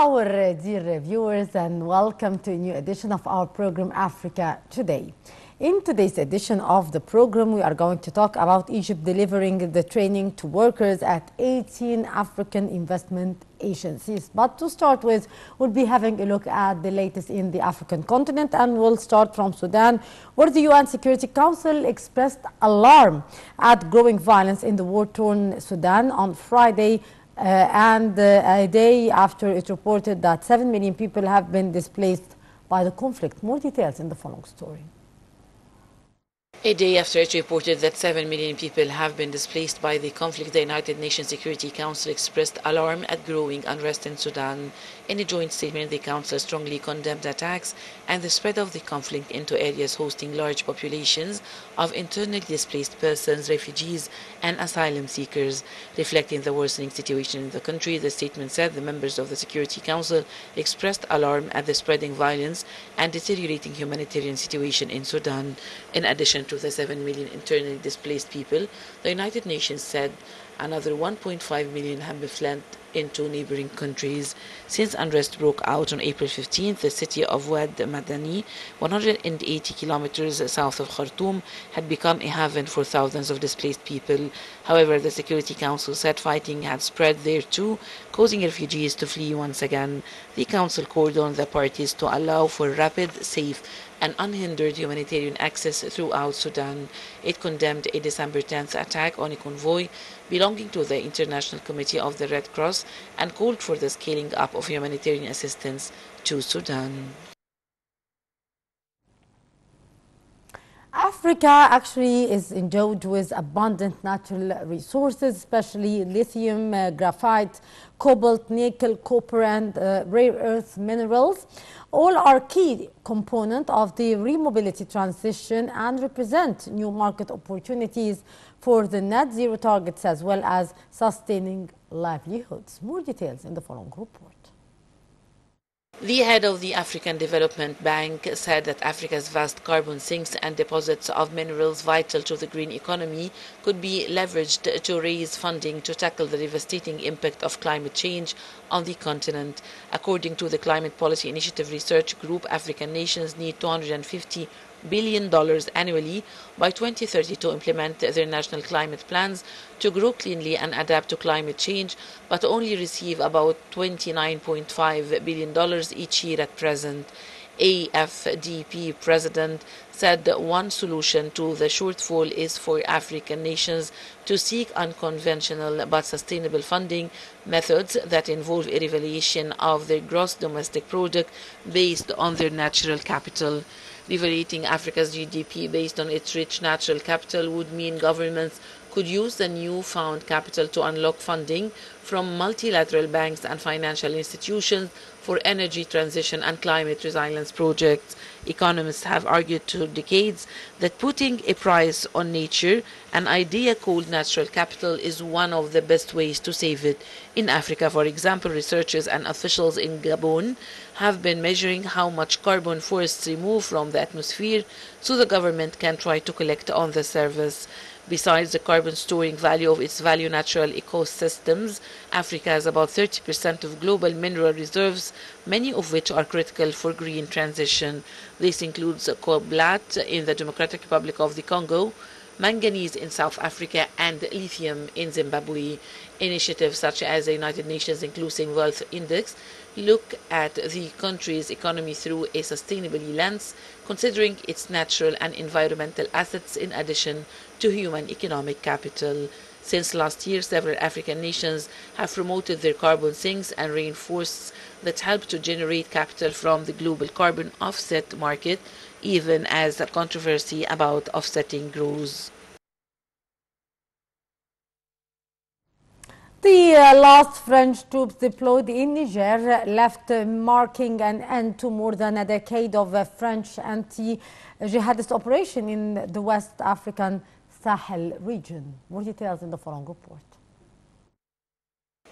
our dear viewers, and welcome to a new edition of our program Africa Today. In today's edition of the program, we are going to talk about Egypt delivering the training to workers at 18 African investment agencies. But to start with, we'll be having a look at the latest in the African continent, and we'll start from Sudan, where the UN Security Council expressed alarm at growing violence in the war-torn Sudan on Friday. A day after it reported that 7 million people have been displaced by the conflict. More details in the following story. A day after it reported that 7 million people have been displaced by the conflict, the United Nations Security Council expressed alarm at growing unrest in Sudan. In a joint statement, the Council strongly condemned attacks and the spread of the conflict into areas hosting large populations of internally displaced persons, refugees, and asylum seekers. Reflecting the worsening situation in the country, the statement said the members of the Security Council expressed alarm at the spreading violence and deteriorating humanitarian situation in Sudan. In addition to the 7 million internally displaced people, the United Nations said another 1.5 million have been fled into neighboring countries. Since unrest broke out on April 15th, the city of Wad Madani, 180 kilometers south of Khartoum, had become a haven for thousands of displaced people. However, the Security Council said fighting had spread there too, causing refugees to flee once again. The Council called on the parties to allow for rapid, safe, and unhindered humanitarian access throughout Sudan. It condemned a December 10th attack on a convoy belonging to the International Committee of the Red Cross and called for the scaling up of humanitarian assistance to Sudan. Africa actually is endowed with abundant natural resources, especially lithium, graphite, cobalt, nickel, copper, and rare earth minerals. All are key components of the remobility transition and represent new market opportunities for the net zero targets as well as sustaining livelihoods. More details in the following report. The head of the African Development Bank said that Africa's vast carbon sinks and deposits of minerals vital to the green economy could be leveraged to raise funding to tackle the devastating impact of climate change on the continent. According to the Climate Policy Initiative Research Group, African nations need $250 billion annually by 2030 to implement their national climate plans to grow cleanly and adapt to climate change, but only receive about $29.5 billion each year at present. AFDP president said one solution to the shortfall is for African nations to seek unconventional but sustainable funding methods that involve a revaluation of their gross domestic product based on their natural capital. Revaluating Africa's GDP based on its rich natural capital would mean governments could use the newfound capital to unlock funding from multilateral banks and financial institutions for energy transition and climate resilience projects. Economists have argued for decades that putting a price on nature, an idea called natural capital, is one of the best ways to save it. In Africa, for example, researchers and officials in Gabon have been measuring how much carbon forests remove from the atmosphere so the government can try to collect on the service. Besides the carbon storing value of its value natural ecosystems, Africa has about 30% of global mineral reserves, many of which are critical for green transition. This includes cobalt in the Democratic Republic of the Congo, manganese in South Africa, and lithium in Zimbabwe. Initiatives such as the United Nations Inclusive Wealth Index look at the country's economy through a sustainability lens, considering its natural and environmental assets in addition to human economic capital. Since last year, several African nations have promoted their carbon sinks and rainforests that help to generate capital from the global carbon offset market, even as the controversy about offsetting grows. The last French troops deployed in Niger left marking an end to more than a decade of French anti-jihadist operation in the West African Sahel region. More details in the following report.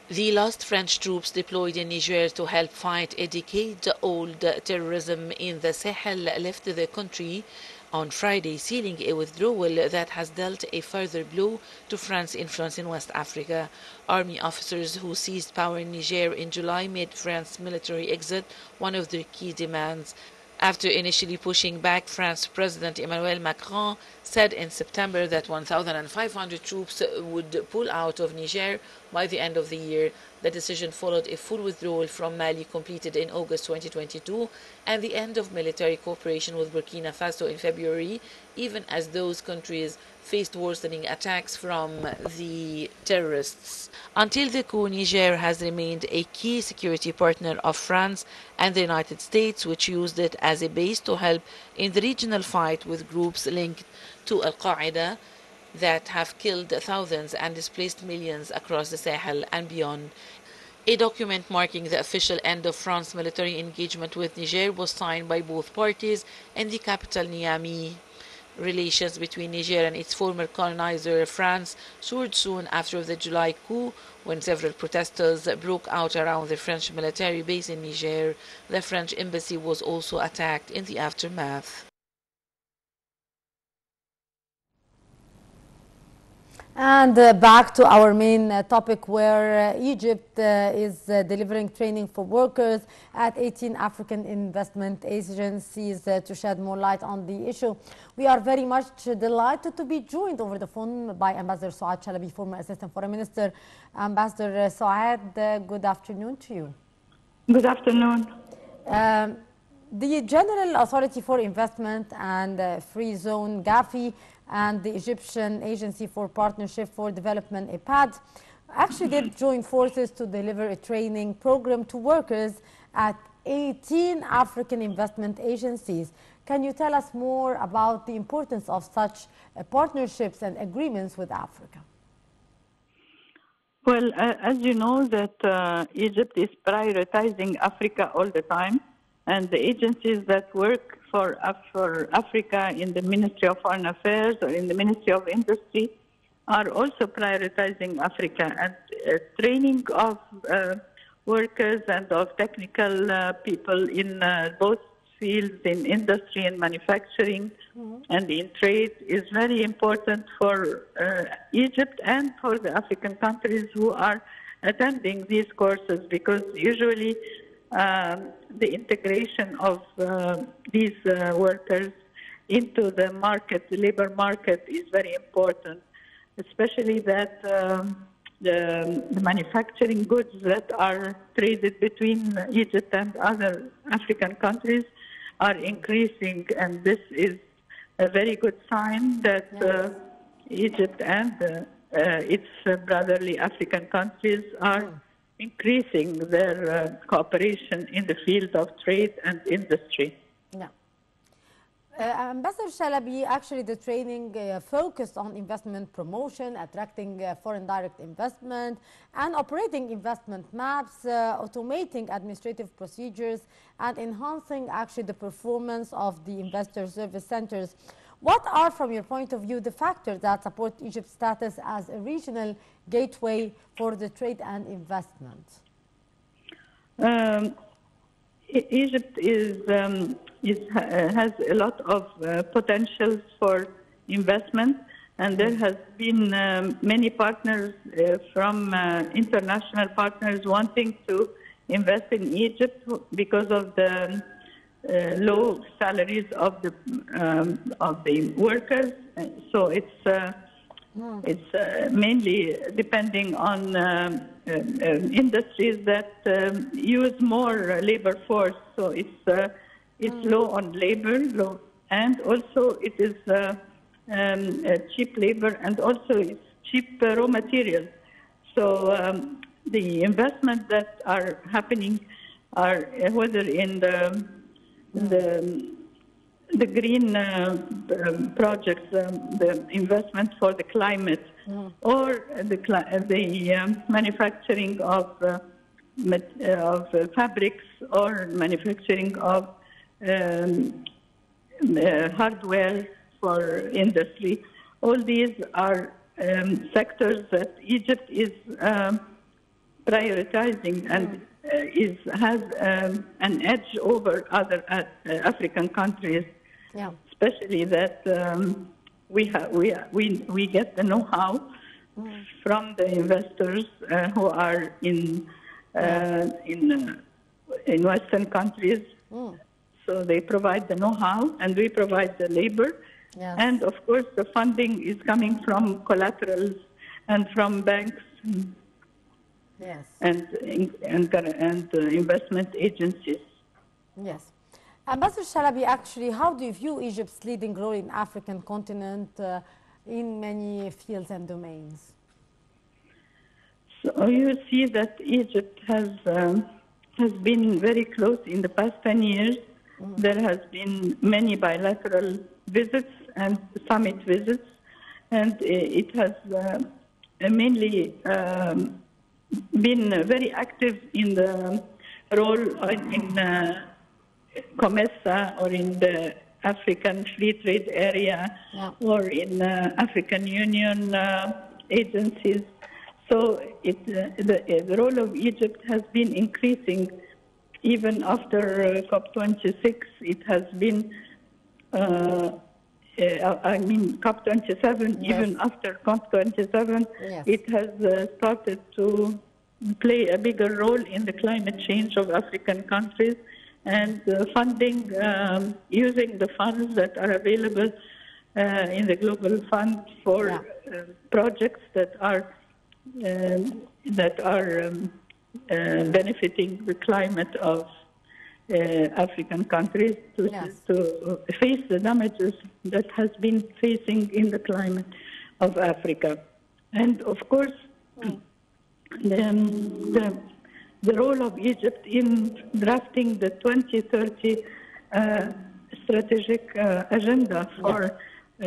The last French troops deployed in Niger to help fight a decade-old terrorism in the Sahel left the country on Friday, sealing a withdrawal that has dealt a further blow to France's influence in West Africa. Army officers who seized power in Niger in July made France's military exit one of their key demands. After initially pushing back, France's President Emmanuel Macron said in September that 1,500 troops would pull out of Niger by the end of the year. The decision followed a full withdrawal from Mali completed in August 2022 and the end of military cooperation with Burkina Faso in February, even as those countries faced worsening attacks from the terrorists. Until the coup, Niger has remained a key security partner of France and the United States, which used it as a base to help in the regional fight with groups linked to Al-Qaeda that have killed thousands and displaced millions across the Sahel and beyond. A document marking the official end of France's military engagement with Niger was signed by both parties in the capital Niamey. Relations between Niger and its former colonizer France soared soon after the July coup, when several protesters broke out around the French military base in Niger. The French embassy was also attacked in the aftermath. And back to our main topic, where Egypt is delivering training for workers at 18 African investment agencies to shed more light on the issue. We are very much delighted to be joined over the phone by Ambassador Souad Chalabi, former Assistant Foreign Minister. Ambassador Souad, good afternoon to you. Good afternoon. The General Authority for Investment and Free Zone, GAFI, and the Egyptian Agency for Partnership for Development, EPAD, actually did join forces to deliver a training program to workers at 18 African investment agencies. Can you tell us more about the importance of such partnerships and agreements with Africa? Well, as you know, that Egypt is prioritizing Africa all the time, and the agencies that work for Africa in the Ministry of Foreign Affairs or in the Ministry of Industry are also prioritizing Africa. And training of workers and of technical people in both fields, in industry and manufacturing and in trade, is very important for Egypt and for the African countries who are attending these courses, because usually the integration of these workers into the market, the labor market, is very important, especially that the manufacturing goods that are traded between Egypt and other African countries are increasing, and this is a very good sign that Egypt and its brotherly African countries are increasing their cooperation in the field of trade and industry. Yeah. Ambassador Chalabi, actually the training focused on investment promotion, attracting foreign direct investment, and operating investment maps, automating administrative procedures, and enhancing actually the performance of the investor service centers. What are, from your point of view, the factors that support Egypt's status as a regional gateway for the trade and investment? Egypt has a lot of potential for investment, and there has been many partners from international partners wanting to invest in Egypt because of the low salaries of the workers. So it's mainly depending on industries that use more labor force. So it's low on labor, and also it is cheap labor, and also it's cheap raw materials. So the investments that are happening are whether in the green projects, the investment for the climate, or the manufacturing of fabrics, or manufacturing of hardware for industry. All these are sectors that Egypt is prioritizing and has an edge over other African countries, especially that we get the know-how from the investors who are in Western countries. So they provide the know-how, and we provide the labor. Yes. And of course, the funding is coming from collaterals and from banks. Yes. And investment agencies. Yes. Ambassador Chalabi, actually, how do you view Egypt's leading role in African continent in many fields and domains? So you see that Egypt has been very close in the past 10 years. There has been many bilateral visits and summit visits, and it has mainly been very active in the role in COMESA or in the African Free Trade Area or in African Union agencies. So the role of Egypt has been increasing even after COP26. It has been, COP27, even after COP27, it has started to play a bigger role in the climate change of African countries and funding, using the funds that are available in the Global Fund for projects that are benefiting the climate of African countries to face the damages that has been facing in the climate of Africa. And of course, the role of Egypt in drafting the 2030 strategic agenda for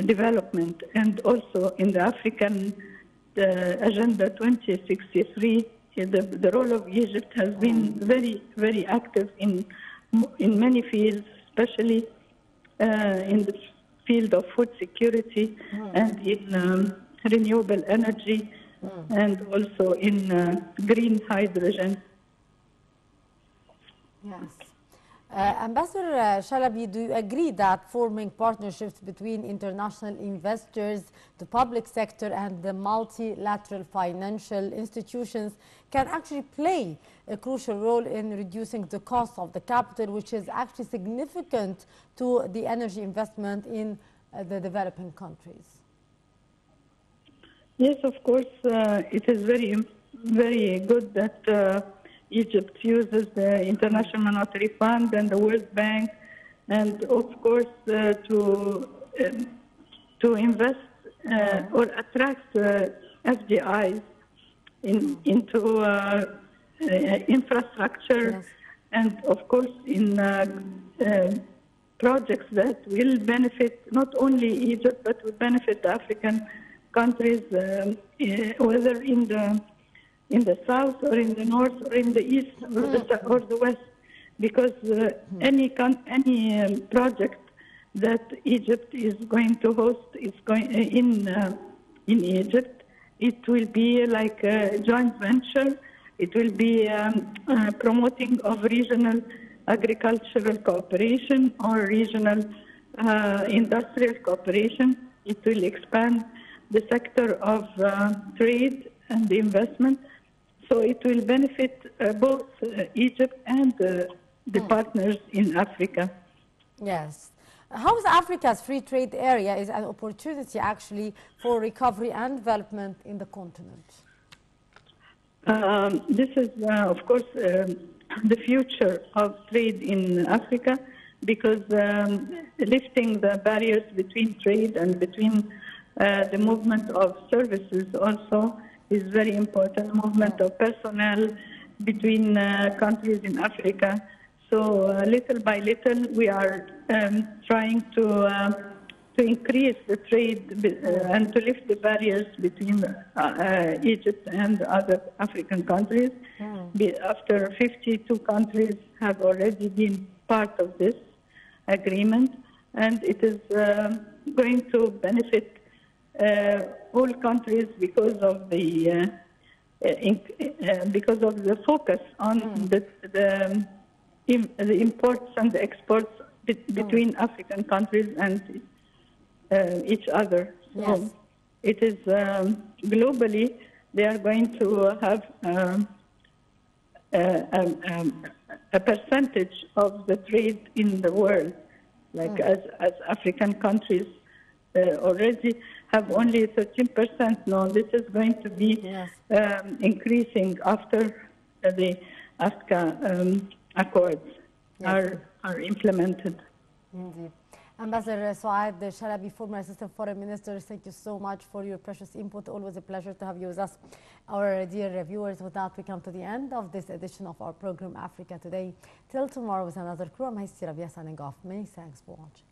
development, and also in the African Agenda 2063, the role of Egypt has been very, very active in many fields, especially in the field of food security and in renewable energy and also in green hydrogen. Yes. Ambassador Chalabi, do you agree that forming partnerships between international investors, the public sector, and the multilateral financial institutions can actually play a crucial role in reducing the cost of the capital, which is actually significant to the energy investment in the developing countries? Yes, of course, it is very, very good that Egypt uses the International Monetary Fund and the World Bank, and of course to invest or attract FDIs into infrastructure, and of course in projects that will benefit not only Egypt but will benefit the African countries, whether in the south or in the north or in the east or the west, because any project that Egypt is going to host is going in Egypt, it will be like a joint venture. It will be promoting of regional agricultural cooperation or regional industrial cooperation. It will expand the sector of trade and investment. So it will benefit both Egypt and the partners in Africa. Yes. How is Africa's free trade area is an opportunity actually for recovery and development in the continent? This is, of course, the future of trade in Africa, because lifting the barriers between trade and between the movement of services also is very important, movement of personnel between countries in Africa. So little by little, we are trying to increase the trade and to lift the barriers between Egypt and other African countries. After 52 countries have already been part of this agreement, and it is going to benefit all countries because of the focus on the imports and the exports between African countries and each other. So Yes. it is globally they are going to have a percentage of the trade in the world, like as African countries already have only 13%. No, this is going to be Yes. increasing after the AFCA accords Yes. are implemented. Indeed. Ambassador Suad Shalabi, former Assistant Foreign Minister, thank you so much for your precious input. Always a pleasure to have you with us. Our dear viewers, with that, we come to the end of this edition of our program, Africa Today. Till tomorrow with another crew, I'm Haiti Rabia signing off. Many thanks for watching.